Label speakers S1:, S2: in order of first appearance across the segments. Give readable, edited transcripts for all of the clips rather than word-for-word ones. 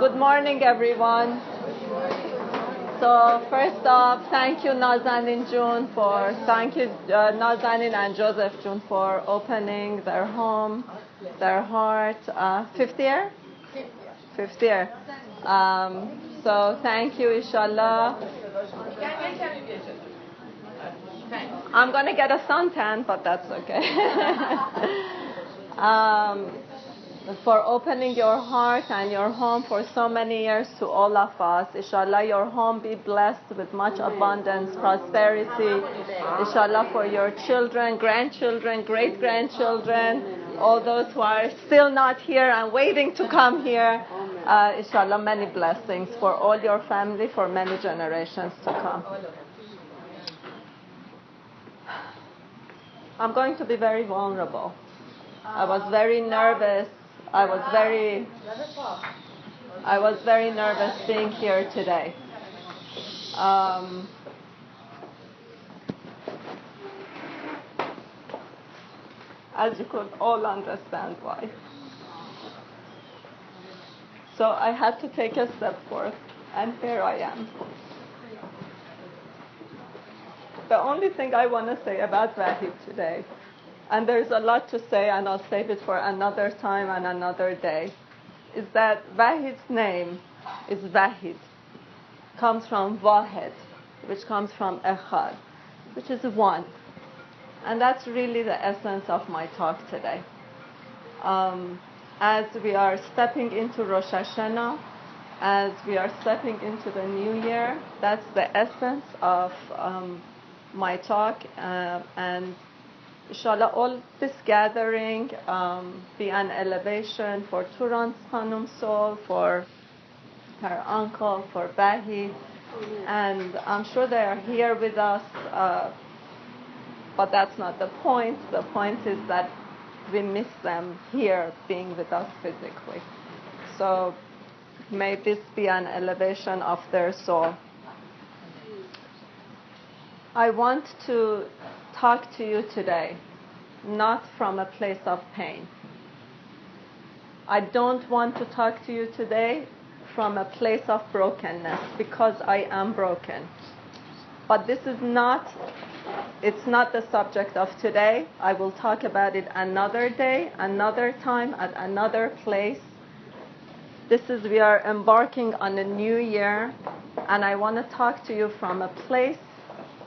S1: Good morning, everyone. So first off, thank you Nazanin and Joseph June for opening their home, their heart. Fifth year. So thank you, inshallah. I'm going to get a suntan, but that's okay. For opening your heart and your home for so many years to all of us. Inshallah, your home be blessed with much abundance, prosperity. Inshallah, for your children, grandchildren, great-grandchildren, all those who are still not here and waiting to come here. Inshallah, many blessings for all your family for many generations to come. I'm going to be very vulnerable. I was very nervous. I was very nervous being here today. As you could all understand why. So I had to take a step forth, and here I am. The only thing I want to say about Wahid today, and there's a lot to say, and I'll save it for another time and another day, is that Wahid's name is Wahid. Comes from Wahed, which comes from Echad, which is one. And that's really the essence of my talk today. As we are stepping into Rosh Hashanah, as we are stepping into the new year, that's the essence of my talk, and inshallah all this gathering be an elevation for Turan's Khanum's soul, for her uncle, for Bahi, and I'm sure they are here with us, but that's not the point. The point is that we miss them here being with us physically. So may this be an elevation of their soul. I want to talk to you today, not from a place of pain. I don't want to talk to you today from a place of brokenness, because I am broken. But this is it's not the subject of today. I will talk about it another day, another time, at another place. We are embarking on a new year, and I want to talk to you from a place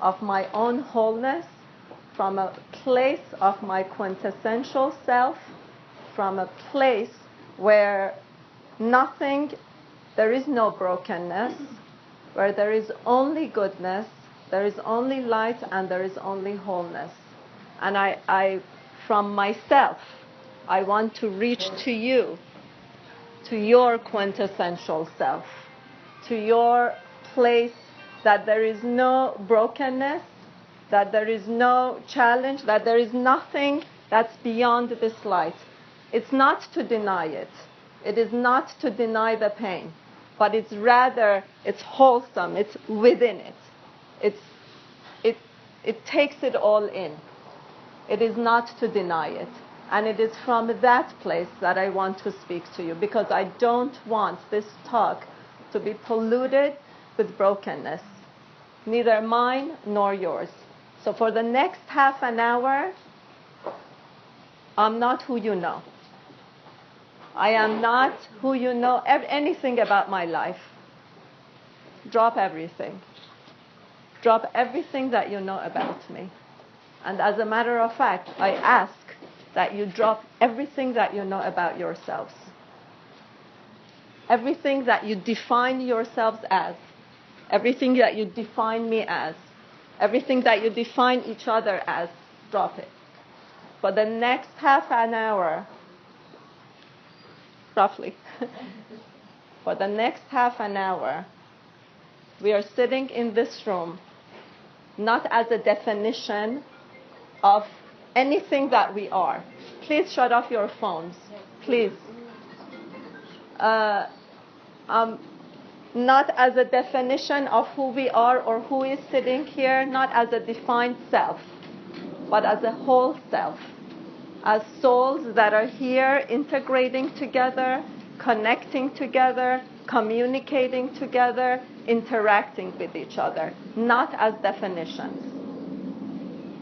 S1: of my own wholeness, from a place of my quintessential self, from a place where there is no brokenness, where there is only goodness, there is only light, and there is only wholeness. And I from myself, I want to reach to you, to your quintessential self, to your place that there is no brokenness, that there is no challenge, that there is nothing that's beyond this light. It's not to deny it. It is not to deny the pain, but it's wholesome, it's within it. It takes it all in. It is not to deny it. And it is from that place that I want to speak to you, because I don't want this talk to be polluted with brokenness, neither mine nor yours. So for the next half an hour, I'm not who you know. I am not who you know anything about my life. Drop everything. Drop everything that you know about me. And as a matter of fact, I ask that you drop everything that you know about yourselves. Everything that you define yourselves as. Everything that you define me as. Everything that you define each other as. Drop it. For the next half an hour, roughly, for the next half an hour, we are sitting in this room, not as a definition of anything that we are. Please shut off your phones. Please. Not as a definition of who we are or who is sitting here, not as a defined self, but as a whole self. As souls that are here integrating together, connecting together, communicating together, interacting with each other, not as definitions.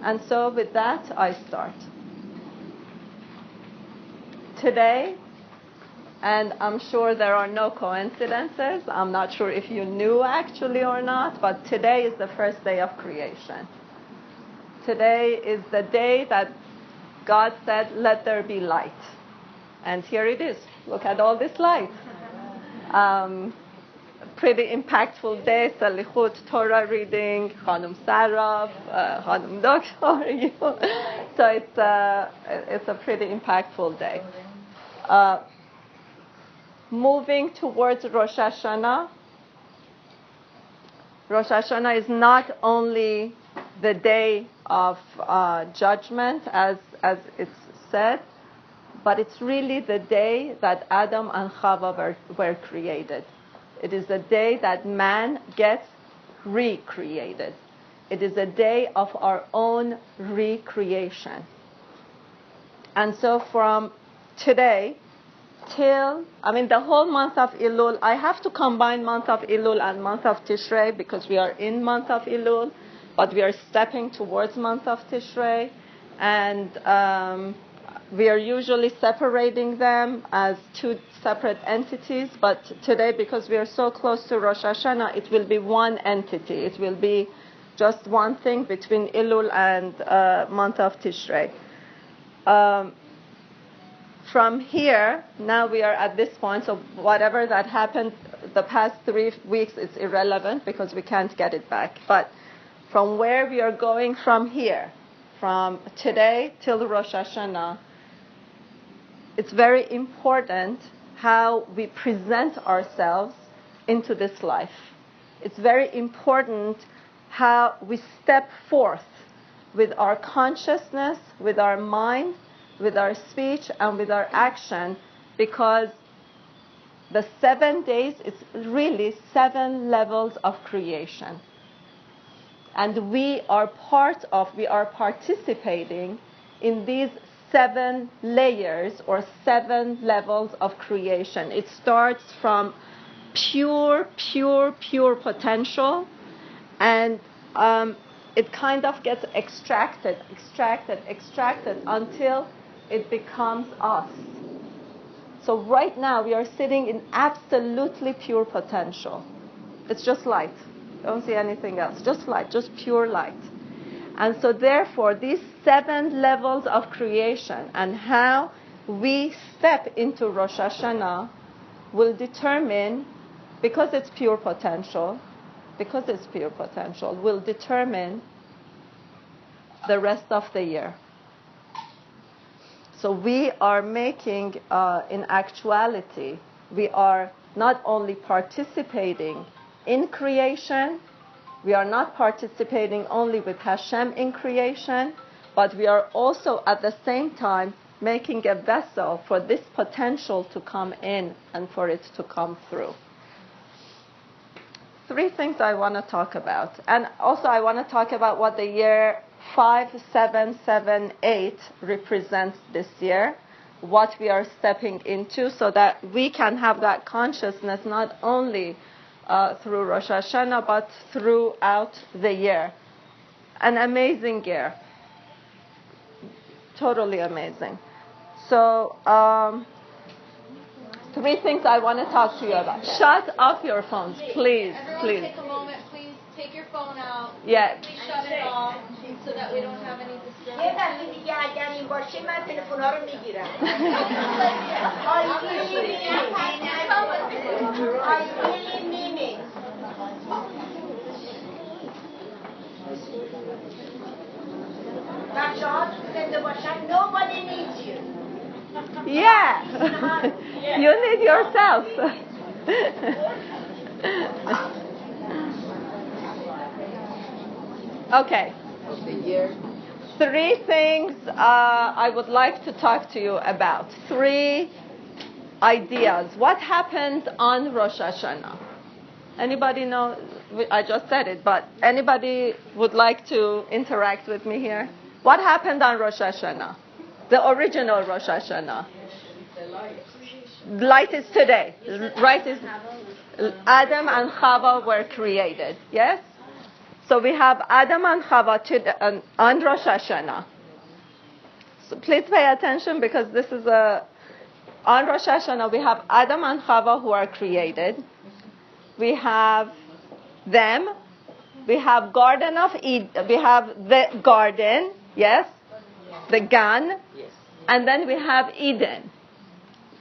S1: And so with that, I start. Today, and I'm sure there are no coincidences, I'm not sure if you knew actually or not, but today is the first day of creation. Today is the day that God said, let there be light. And here it is. Look at all this light. Pretty impactful day. Salichut, Torah reading, Khanum Saraf, Khanum Dok, how are you? So it's a pretty impactful day. Moving towards Rosh Hashanah. Rosh Hashanah is not only the day of judgment, as it's said, but it's really the day that Adam and Chava were created. It is the day that man gets recreated. It is a day of our own recreation. And so from today till, the whole month of Elul, I have to combine month of Elul and month of Tishrei because we are in month of Elul, but we are stepping towards month of Tishrei, and we are usually separating them as two separate entities, but today, because we are so close to Rosh Hashanah, it will be one entity. It will be just one thing between Elul and month of Tishrei. From here, now we are at this point, so whatever that happened the past 3 weeks is irrelevant because we can't get it back. But from where we are going from here, from today till Rosh Hashanah, it's very important how we present ourselves into this life. It's very important how we step forth with our consciousness, with our mind, with our speech, and with our action, because the 7 days is really 7 levels of creation. And we are participating in these 7 layers or 7 levels of creation. It starts from pure potential, and it kind of gets extracted until it becomes us. So right now we are sitting in absolutely pure potential. It's just light. Don't see anything else. Just light, just pure light. And so therefore, these 7 levels of creation and how we step into Rosh Hashanah will determine, because it's pure potential, will determine the rest of the year. So we are making, in actuality, we are not only participating in creation, we are not participating only with Hashem in creation, but we are also at the same time making a vessel for this potential to come in and for it to come through. 3 things I want to talk about. And also I want to talk about what the year 5778 represents this year, what we are stepping into, so that we can have that consciousness not only through Rosh Hashanah, but throughout the year. An amazing year. Totally amazing. So, 3 things I want to talk to you about. Shut off your phones, please.
S2: Everyone
S1: Please.
S2: take a moment, please. Take your phone out.
S1: Yeah.
S2: Please shut it off so that we don't have any disturbance.
S3: Nobody needs you.
S1: Yeah. You need yourself. Okay. 3 things I would like to talk to you about. 3 ideas. What happened on Rosh Hashanah? Anybody know? I just said it, but anybody would like to interact with me here? What happened on Rosh Hashanah? The original Rosh Hashanah. Light is today. Right is Adam and Chava were created. Yes? So we have Adam and Chava on Rosh Hashanah. So please pay attention because this is on Rosh Hashanah we have Adam and Chava who are created. We have them. We have Garden of Eden. We have the garden. Yes? The Gan. And then we have Eden.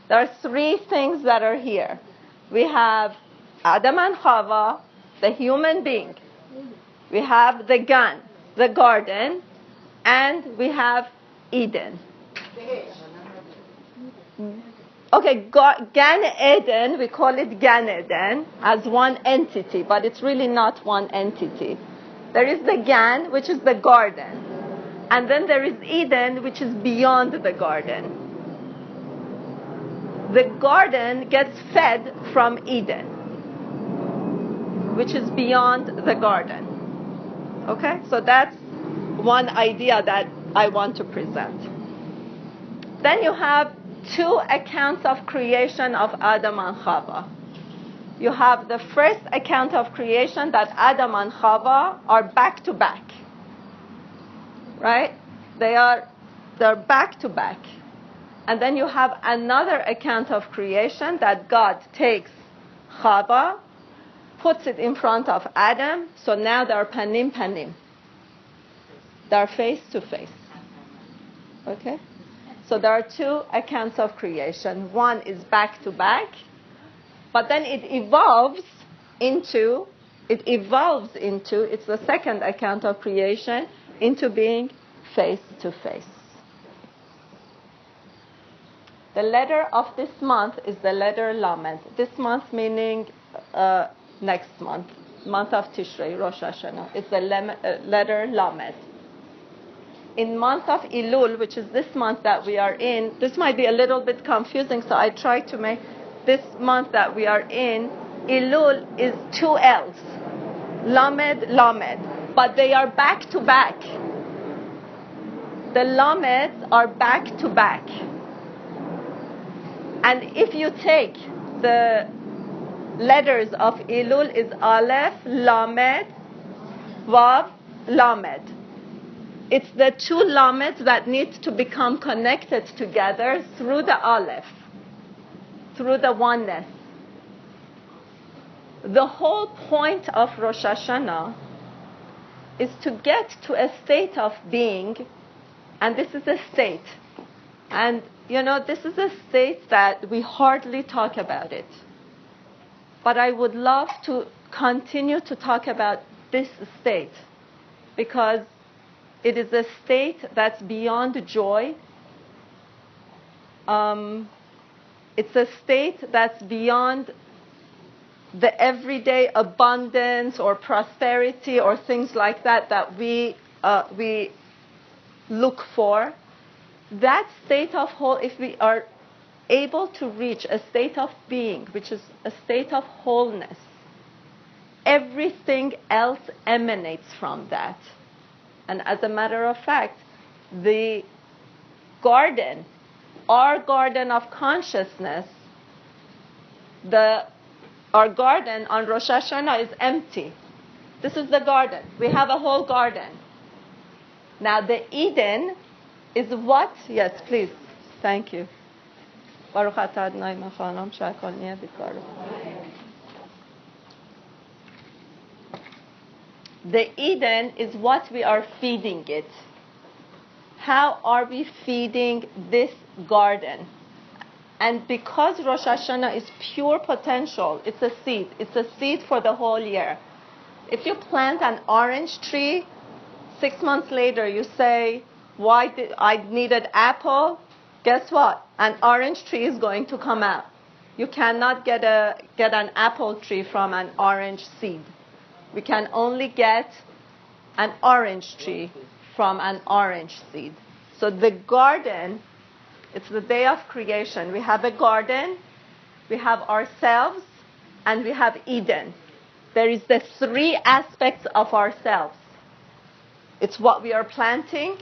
S1: There are three things that are here. We have Adam and Chava, the human being. We have the Gan, the garden, and we have Eden. Okay, Gan Eden, we call it Gan Eden as one entity, but it's really not one entity. There is the Gan, which is the garden. And then there is Eden, which is beyond the garden. The garden gets fed from Eden, which is beyond the garden. Okay? So that's one idea that I want to present. Then you have two accounts of creation of Adam and Chava. You have the first account of creation that Adam and Chava are back to back. Right? They're back to back. And then you have another account of creation that God takes Chava, puts it in front of Adam, so now they're panim panim. They're face to face. Okay? So there are two accounts of creation. One is back to back, but then it evolves into, it's the second account of creation, into being face to face. The letter of this month is the letter Lamed. This month meaning next month of Tishrei, Rosh Hashanah. It's the letter Lamed. In month of Elul, which is this month that we are in, this might be a little bit confusing, so I try to make this month that we are in, Elul is two L's. Lamed, Lamed. But they are back to back. The Lameds are back to back. And if you take the letters of Elul is Aleph, Lamed, Vav, Lamed. It's the two Lameds that need to become connected together through the Aleph, through the oneness. The whole point of Rosh Hashanah is to get to a state of being, and this is a state. And, this is a state that we hardly talk about it. But I would love to continue to talk about this state because it is a state that's beyond joy. It's a state that's beyond the everyday abundance or prosperity or things like that we look for. That state of whole, if we are able to reach a state of being, which is a state of wholeness, everything else emanates from that. And as a matter of fact, the garden, our garden of consciousness, our garden on Rosh Hashanah is empty. This is the garden. We have a whole garden. Now the Eden is what? Yes, please. Thank you. Baruch atah Adonai melech she'akol niyeh b'dvaro. The Eden is what we are feeding it. How are we feeding this garden? And because Rosh Hashanah is pure potential, it's a seed. It's a seed for the whole year. If you plant an orange tree, 6 months later you say, why did I needed apple? Guess what? An orange tree is going to come out. You cannot get an apple tree from an orange seed. We can only get an orange tree from an orange seed. So the garden, it's the day of creation. We have a garden, we have ourselves, and we have Eden. There is the three aspects of ourselves. It's what we are planting,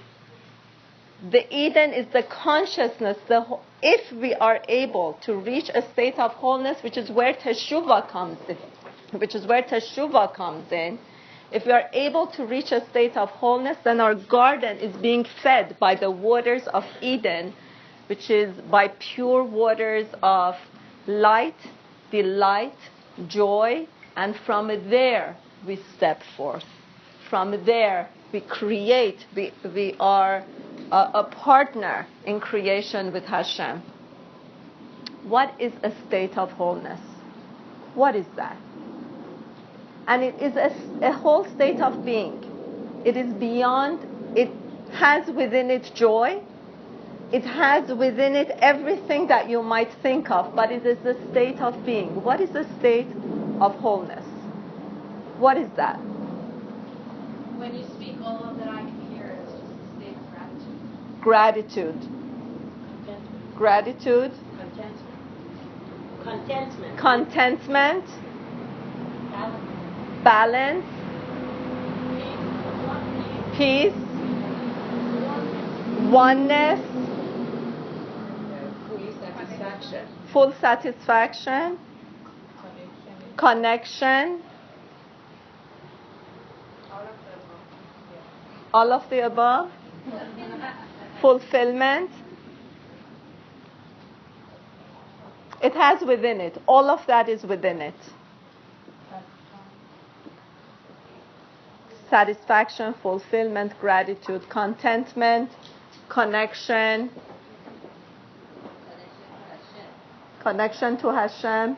S1: The Eden is the consciousness. If we are able to reach a state of wholeness, which is where teshuvah comes in, if we are able to reach a state of wholeness, then our garden is being fed by the waters of Eden, which is by pure waters of light, delight, joy, and from there we step forth. From there we create, we are a partner in creation with Hashem. What is a state of wholeness? What is that? And it is a whole state of being. It is beyond, it has within it joy. It has within it everything that you might think of, but it is a state of being. What is a state of wholeness? What is that?
S2: When you speak, all of that I can hear is just a state of gratitude.
S1: Gratitude. Gratitude.
S3: Contentment.
S1: Contentment. Balance. Peace. Oneness. Full satisfaction. Connection. All of the above. Fulfillment. It has within it. All of that is within it. Satisfaction, fulfillment, gratitude, contentment, connection to Hashem.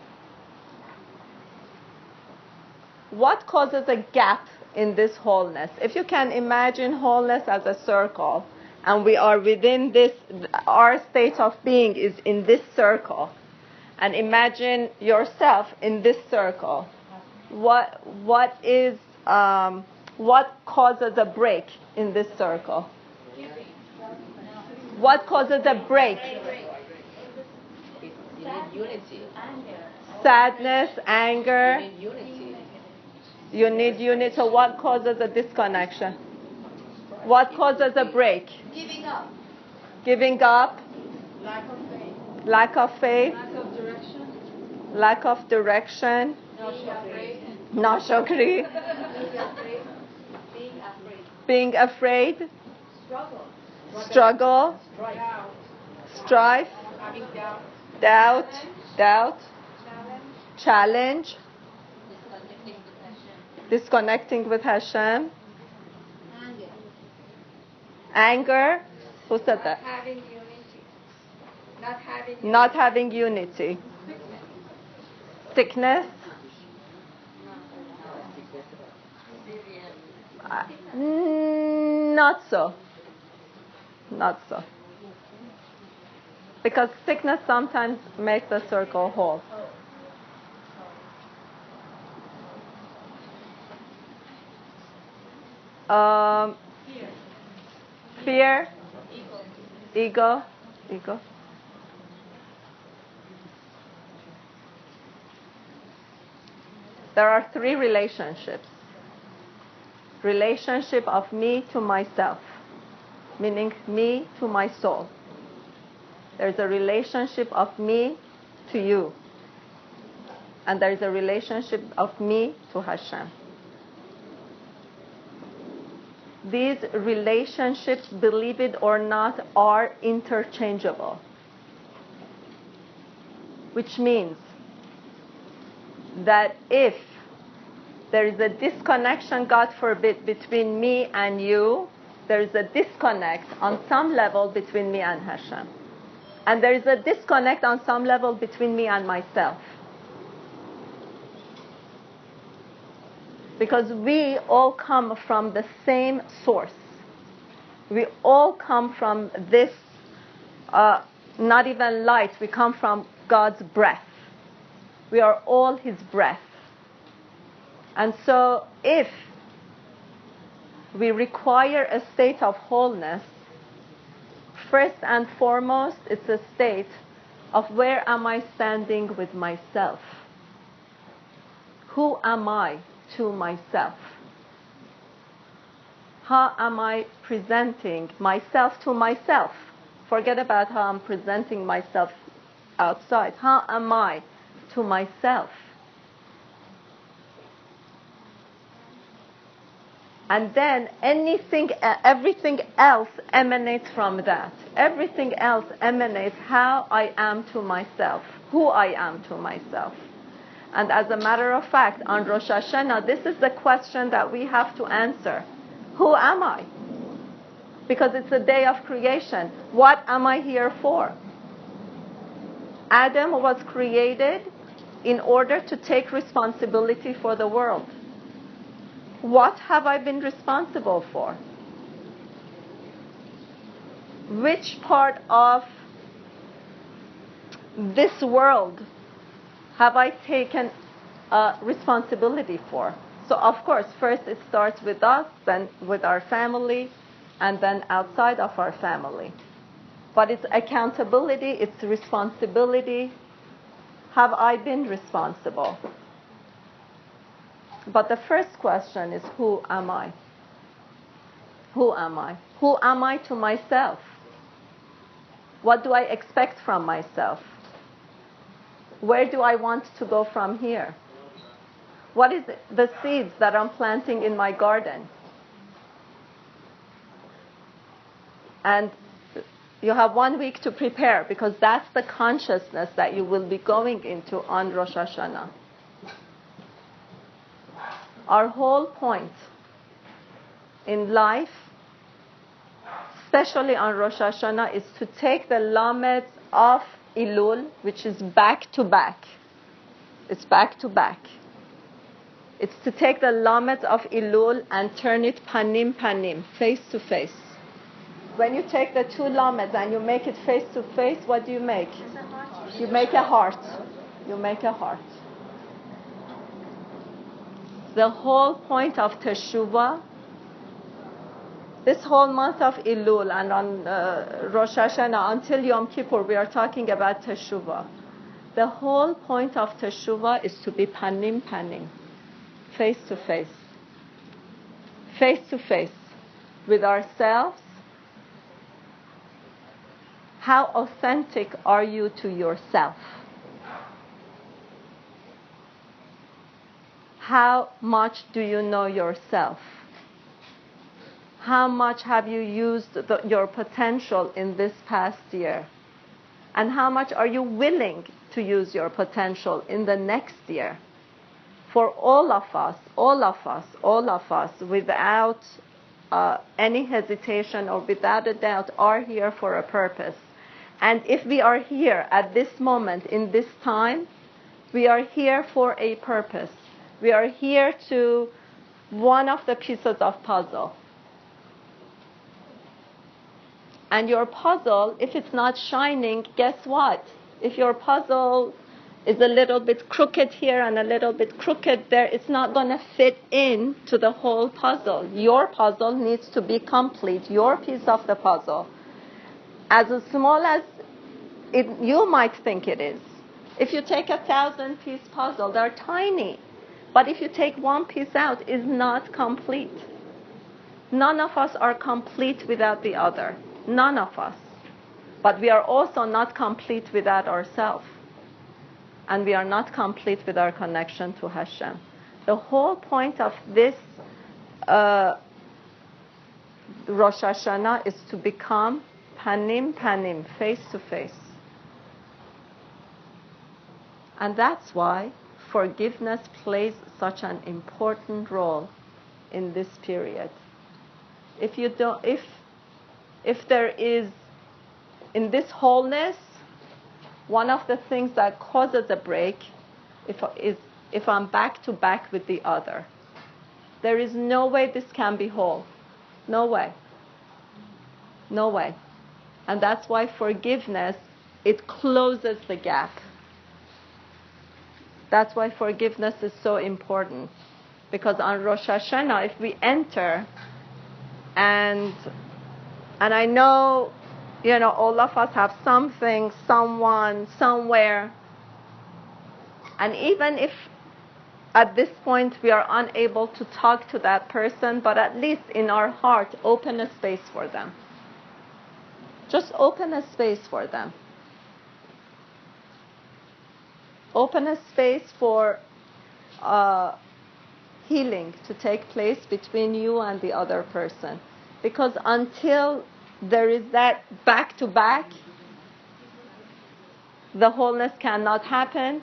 S1: What causes a gap in this wholeness? If you can imagine wholeness as a circle, and we are within this, our state of being is in this circle, and imagine yourself in this circle. What causes a break in this circle? What causes a break?
S3: You need unity.
S1: Sadness, anger.
S3: You need unity.
S1: You need unity. So what causes a disconnection? What causes a break?
S2: Giving up.
S1: Giving up.
S2: Lack of faith.
S1: Lack of faith.
S2: Lack of direction.
S1: Lack of direction.
S2: Nashokri.
S1: Nashokri.
S2: Being afraid.
S1: Being afraid.
S2: Struggle.
S1: Struggle. Strife.
S2: Having doubt.
S1: Doubt.
S2: Challenge.
S1: Challenge. Disconnecting with Hashem. Anger. Who said that?
S2: Having unity.
S1: Not having unity. Sickness. Not so. Not so. Because sickness sometimes makes the circle whole. Fear. Ego. There are three relationships. Relationship of me to myself, meaning me to my soul. There's a relationship of me to you. And there's a relationship of me to Hashem. These relationships, believe it or not, are interchangeable. Which means that if there is a disconnection, God forbid, between me and you, there is a disconnect on some level between me and Hashem. And there is a disconnect on some level between me and myself. Because we all come from the same source. We all come from this, not even light, we come from God's breath. We are all His breath. And so if we require a state of wholeness, first and foremost, it's a state of where am I standing with myself? Who am I to myself? How am I presenting myself to myself? Forget about how I'm presenting myself outside. How am I to myself? And then everything else emanates from that. Everything else emanates how I am to myself, who I am to myself. And as a matter of fact, on Rosh Hashanah, this is the question that we have to answer. Who am I? Because it's a day of creation. What am I here for? Adam was created in order to take responsibility for the world. What have I been responsible for? Which part of this world have I taken responsibility for? So of course, first it starts with us, then with our family, and then outside of our family. But it's accountability, it's responsibility. Have I been responsible? But the first question is, who am I? Who am I? Who am I to myself? What do I expect from myself? Where do I want to go from here? What is the seeds that I'm planting in my garden? And you have 1 week to prepare, because that's the consciousness that you will be going into on Rosh Hashanah. Our whole point in life, especially on Rosh Hashanah, is to take the lamed of Elul, which is back to back. It's back to back. It's to take the lamed of Elul and turn it panim panim, face to face. When you take the two lameds and you make it face to face, what do you make? You make a heart. You make a heart. The whole point of Teshuvah, this whole month of Elul and on Rosh Hashanah until Yom Kippur, we are talking about Teshuvah. The whole point of Teshuvah is to be panim panim, face to face. Face to face with ourselves. How authentic are you to yourself? How much do you know yourself? How much have you used your potential in this past year? And how much are you willing to use your potential in the next year? For all of us, without any hesitation or without a doubt, are here for a purpose. And if we are here at this moment, in this time, we are here for a purpose. We are here to one of the pieces of puzzle. And your puzzle, if it's not shining, guess what? If your puzzle is a little bit crooked here and a little bit crooked there, it's not going to fit in to the whole puzzle. Your puzzle needs to be complete, your piece of the puzzle. As small as you might think it is. If you take 1,000-piece puzzle, they're tiny. But if you take one piece out, it's not complete. None of us are complete without the other. None of us. But we are also not complete without ourselves. And we are not complete with our connection to Hashem. The whole point of this Rosh Hashanah is to become panim panim, face to face. And that's why forgiveness plays such an important role in this period. If there is, in this wholeness, one of the things that causes a break is if I'm back to back with the other. There is no way this can be whole. No way. No way. And that's why forgiveness, it closes the gap. That's why forgiveness is so important. Because on Rosh Hashanah, if we enter, and I know, all of us have something, someone, somewhere. And even if at this point we are unable to talk to that person, but at least in our heart, open a space for them. Just open a space for them. Open a space for healing to take place between you and the other person. Because until there is that back-to-back, the wholeness cannot happen.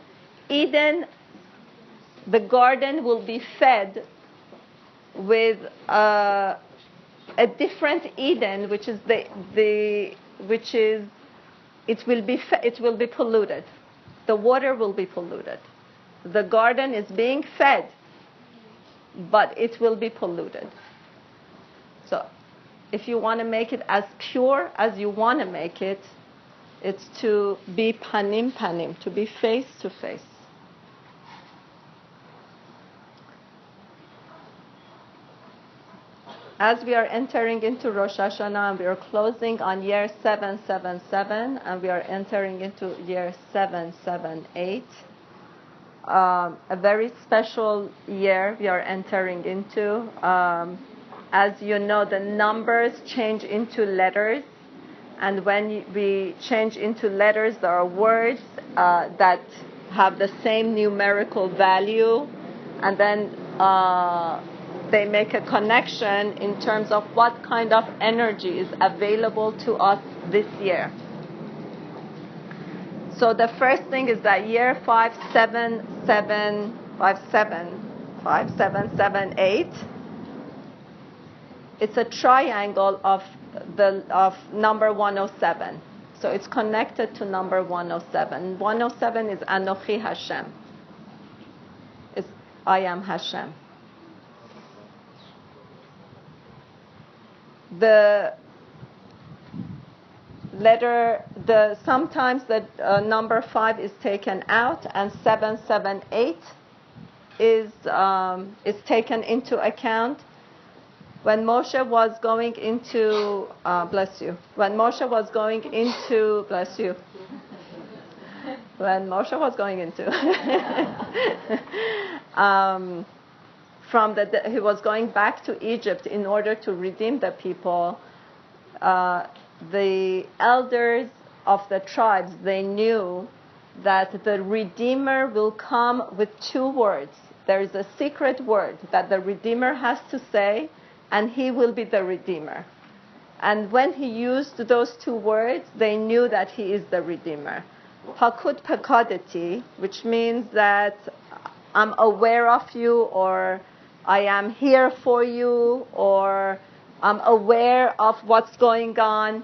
S1: Eden, the garden, will be fed with a different Eden, which is it will be polluted. The water will be polluted. The garden is being fed, but it will be polluted. So, if you want to make it as pure as you want to make it, it's to be panim panim, to be face to face. As we are entering into Rosh Hashanah, and we are closing on year 777, and we are entering into year 778, a very special year we are entering into. As you know, the numbers change into letters, and when we change into letters, there are words that have the same numerical value, and then they make a connection in terms of what kind of energy is available to us this year. So the first thing is that year 5778, it's a triangle of number 107. So it's connected to number 107. 107 is Anochi Hashem. It's I am Hashem. The letter, sometimes the number 5 is taken out, and 778 is taken into account. When Moshe was going into, when Moshe was going into, he was going back to Egypt in order to redeem the people. The elders of the tribes, they knew that the Redeemer will come with 2 words. There is a secret word that the Redeemer has to say, and he will be the Redeemer. And when he used those 2 words, they knew that he is the Redeemer. Pakud pakadati, which means that I'm aware of you, or I am here for you, or I'm aware of what's going on.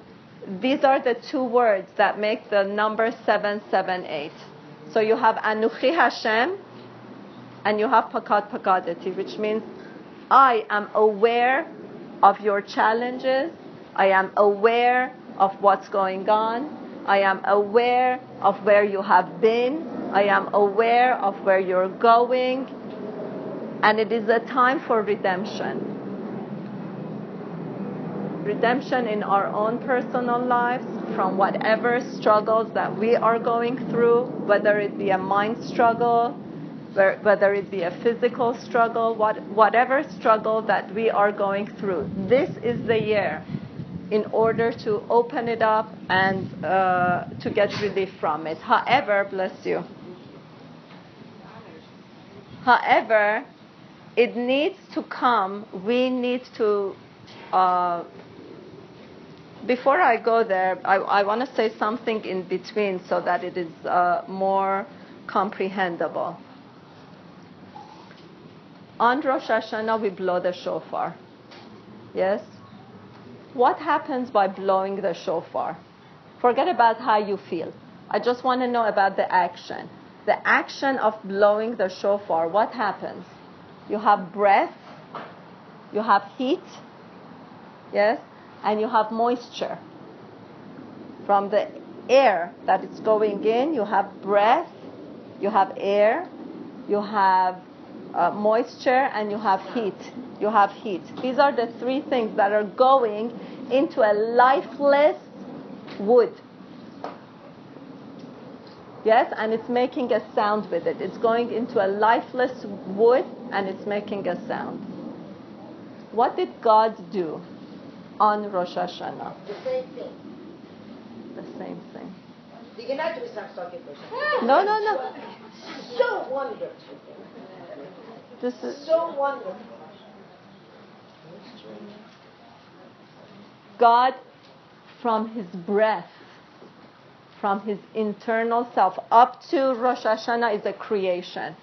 S1: These are the 2 words that make the number 778. So you have Anuchi Hashem, and you have Pakad Pakadati, which means I am aware of your challenges. I am aware of what's going on. I am aware of where you have been. I am aware of where you're going. And it is a time for redemption. Redemption in our own personal lives from whatever struggles that we are going through, whether it be a mind struggle, whether it be a physical struggle, whatever struggle that we are going through. This is the year in order to open it up and to get relief from it. However, however, it needs to come. We need to, before I go there, I want to say something in between so that it is more comprehensible. On Rosh Hashanah, we blow the shofar. Yes? What happens by blowing the shofar? Forget about how you feel. I just want to know about the action. The action of blowing the shofar, what happens? You have breath, you have heat, yes, and you have moisture. From the air that is going in, you have breath, you have air, you have moisture, and you have heat. You have heat. These are the 3 things that are going into a lifeless wood. Yes, and it's making a sound with it. It's going into a lifeless wood and it's making a sound. What did God do on Rosh Hashanah?
S3: The same thing.
S1: The same thing. No.
S3: So wonderful.
S1: This is
S3: So wonderful.
S1: God, from his breath, from his internal self, up to Rosh Hashanah is a creation.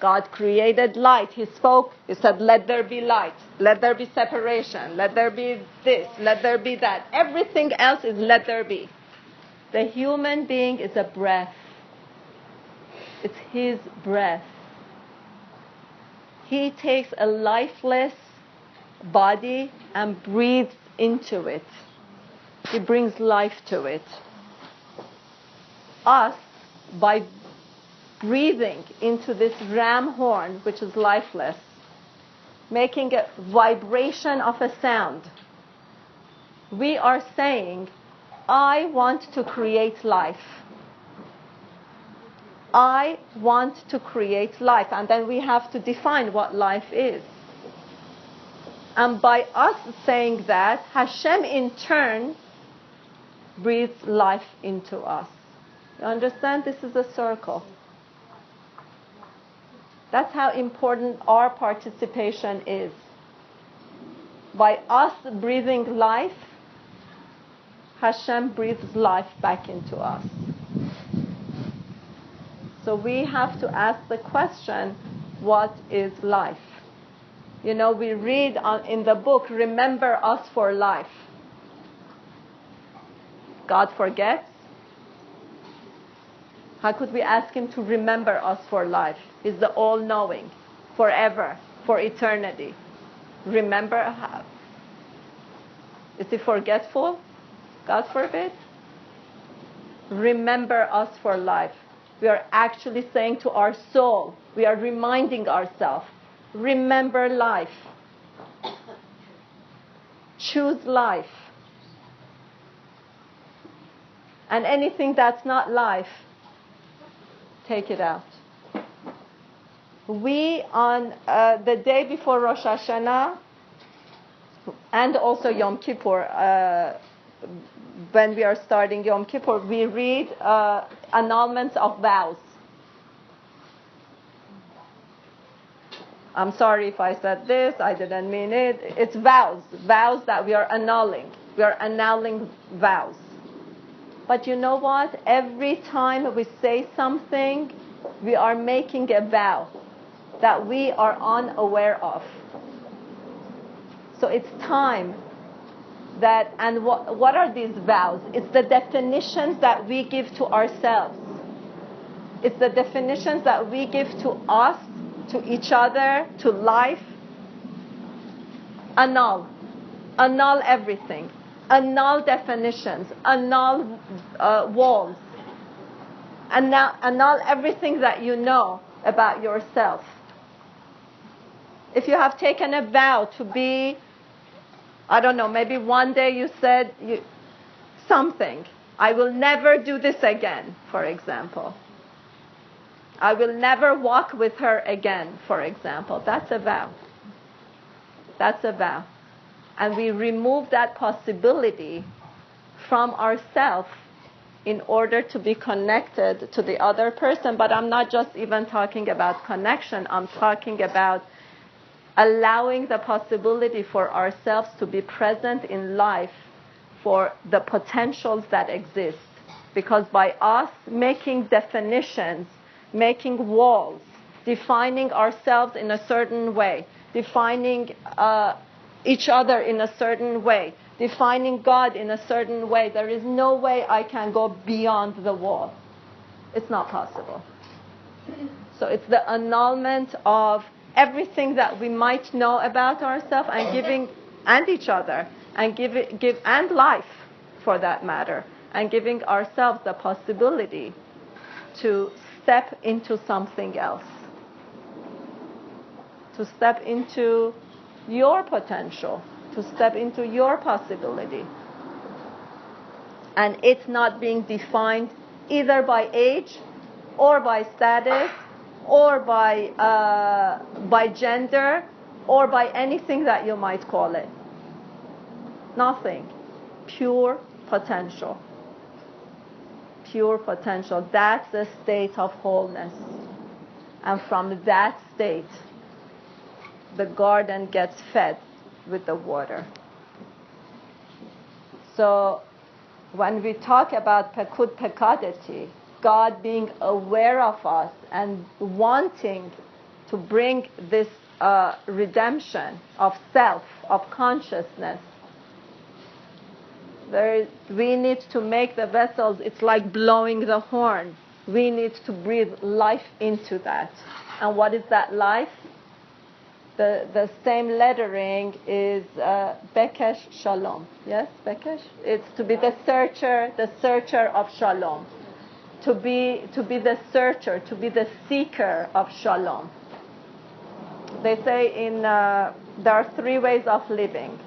S1: God created light. He spoke. He said, let there be light. Let there be separation. Let there be this. Let there be that. Everything else is let there be. The human being is a breath. It's his breath. He takes a lifeless body and breathes into it. He brings life to it. Us, by breathing into this ram horn, which is lifeless, making a vibration of a sound, we are saying, I want to create life. I want to create life. And then we have to define what life is. And by us saying that, Hashem in turn breathes life into us. You understand? This is a circle. That's how important our participation is. By us breathing life, Hashem breathes life back into us. So we have to ask the question, what is life? You know, we read in the book, remember us for life. God forgets. How could we ask him to remember us for life? He's the all-knowing, forever, for eternity. Remember how? Is he forgetful? God forbid. Remember us for life. We are actually saying to our soul, we are reminding ourselves, remember life. Choose life. And anything that's not life, take it out. We, on the day before Rosh Hashanah, and also Yom Kippur, when we are starting Yom Kippur, we read annulments of vows. I'm sorry if I said this, I didn't mean it. It's vows that we are annulling. We are annulling vows. But you know what? Every time we say something, we are making a vow that we are unaware of. So it's time that, and what are these vows? It's the definitions that we give to ourselves. It's the definitions that we give to us, to each other, to life. Annul everything. Annul definitions, annul walls, annul everything that you know about yourself. If you have taken a vow to be, I don't know, maybe one day you said something, I will never do this again, for example. I will never walk with her again, for example. That's a vow. That's a vow. And we remove that possibility from ourselves in order to be connected to the other person. But I'm not just even talking about connection. I'm talking about allowing the possibility for ourselves to be present in life for the potentials that exist. Because by us making definitions, making walls, defining ourselves in a certain way, defining each other in a certain way, defining God in a certain way, there is no way I can go beyond the wall. It's not possible. So it's the annulment of everything that we might know about ourselves and giving, and each other, and and life for that matter, and giving ourselves the possibility to step into something else, to step into your potential, to step into your possibility. And it's not being defined either by age, or by status, or by gender, or by anything that you might call it. Nothing. Pure potential. Pure potential. That's the state of wholeness. And from that state, the garden gets fed with the water. So when we talk about Pekut Pekadeti, God being aware of us and wanting to bring this redemption of self, of consciousness, we need to make the vessels, it's like blowing the horn. We need to breathe life into that. And what is that life? The same lettering is Bekesh Shalom. Yes, Bekesh? It's to be the searcher of Shalom. To be the searcher, to be the seeker of Shalom. They say there are three ways of living.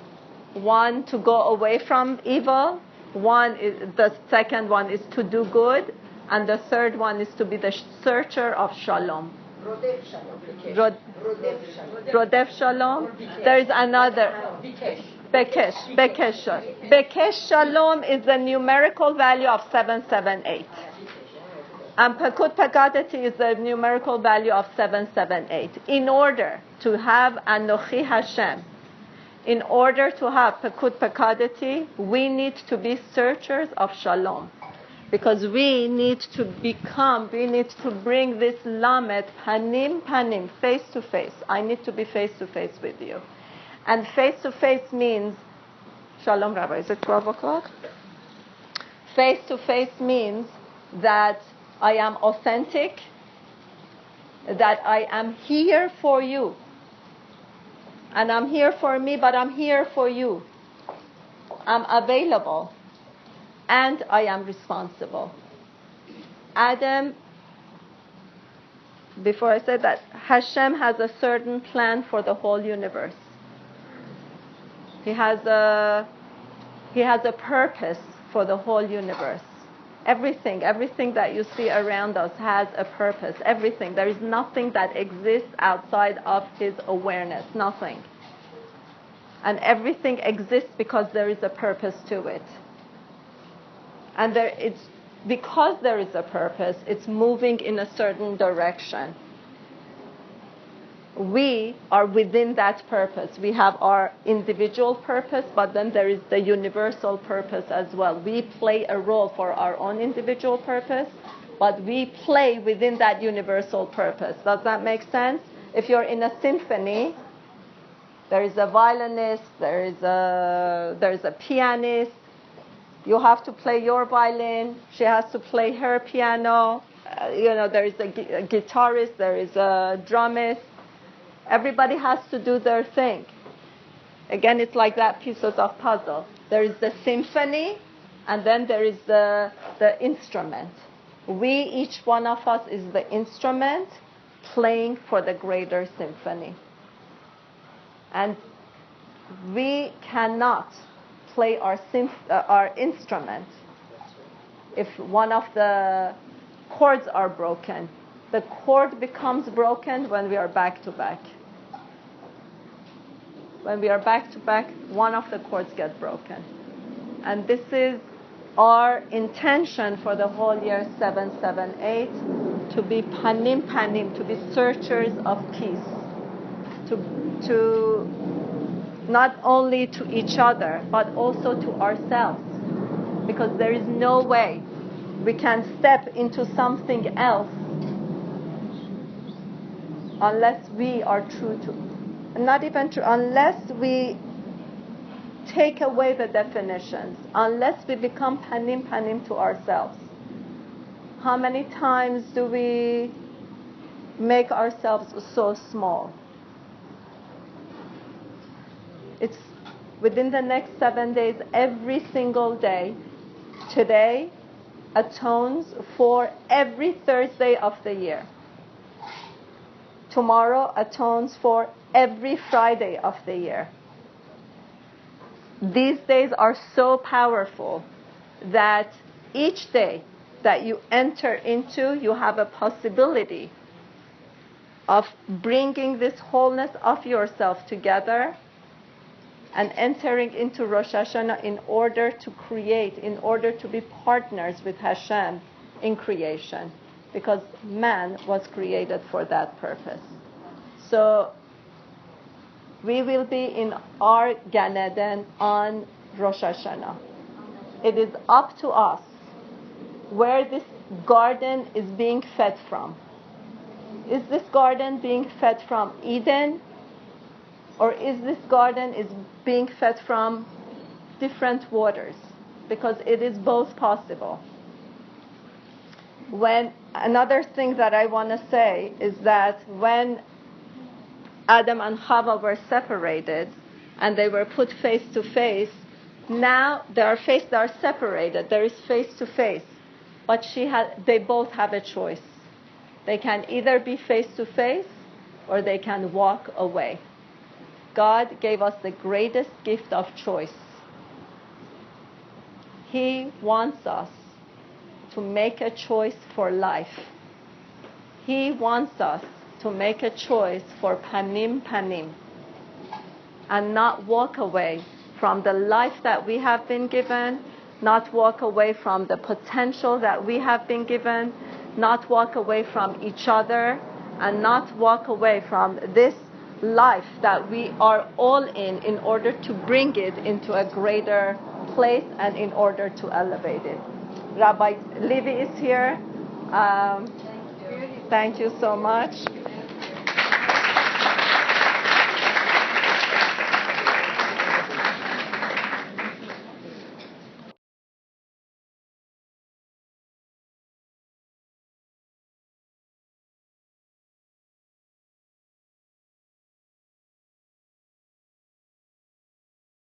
S1: One, to go away from evil. The second one is to do good. And the third one is to be the searcher of Shalom.
S3: Rodef Shalom.
S1: Rodef Shalom. There is another. Bekesh. Bekesh Shalom is the numerical value of 778. And Pekut Pekadeti is the numerical value of 778. In order to have Anochi Hashem, in order to have Pekut Pekadeti, we need to be searchers of Shalom. Because we need to bring this Lamed, Panim, face to face. I need to be face to face with you. And face to face means, Shalom Rabbi, is it 12 o'clock? Face to face means that I am authentic, that I am here for you. And I'm here for me, but I'm here for you. I'm available. And I am responsible. Adam, before I said that, Hashem has a certain plan for the whole universe. He has a purpose for the whole universe. Everything that you see around us has a purpose. Everything. There is nothing that exists outside of His awareness. Nothing. And everything exists because there is a purpose to it. And because there is a purpose, it's moving in a certain direction. We are within that purpose. We have our individual purpose, but then there is the universal purpose as well. We play a role for our own individual purpose, but we play within that universal purpose. Does that make sense? If you're in a symphony, there is a violinist, there is a pianist. You have to play your violin. She has to play her piano. There is a guitarist. There is a drummist. Everybody has to do their thing. Again, it's like that pieces of puzzle. There is the symphony, and then there is the instrument. Each one of us is the instrument playing for the greater symphony. And we cannot play our instrument if one of the chords are broken. The chord becomes broken when we are back to back. When we are back to back, one of the chords gets broken. And this is our intention for the whole year 778, to be panim, to be searchers of peace, to not only to each other, but also to ourselves. Because there is no way we can step into something else unless we are true to, not even true, unless we take away the definitions, unless we become panim to ourselves. How many times do we make ourselves so small? It's within the next 7 days, every single day. Today atones for every Thursday of the year. Tomorrow atones for every Friday of the year. These days are so powerful that each day that you enter into, you have a possibility of bringing this wholeness of yourself together and entering into Rosh Hashanah in order to create, in order to be partners with Hashem in creation, because man was created for that purpose. So we will be in our Gan Eden on Rosh Hashanah. It is up to us where this garden is being fed from. Is this garden being fed from Eden, or is this garden is being fed from different waters? Because it is both possible. Another thing that I want to say is that when Adam and Chava were separated and they were put face to face, now they are separated. There is face to face, but they both have a choice. They can either be face to face or they can walk away. God gave us the greatest gift of choice. He wants us to make a choice for life. He wants us to make a choice for panim panim and not walk away from the life that we have been given, not walk away from the potential that we have been given, not walk away from each other, and not walk away from this life that we are all in order to bring it into a greater place and in order to elevate it. Rabbi Levi is here. Thank you so much.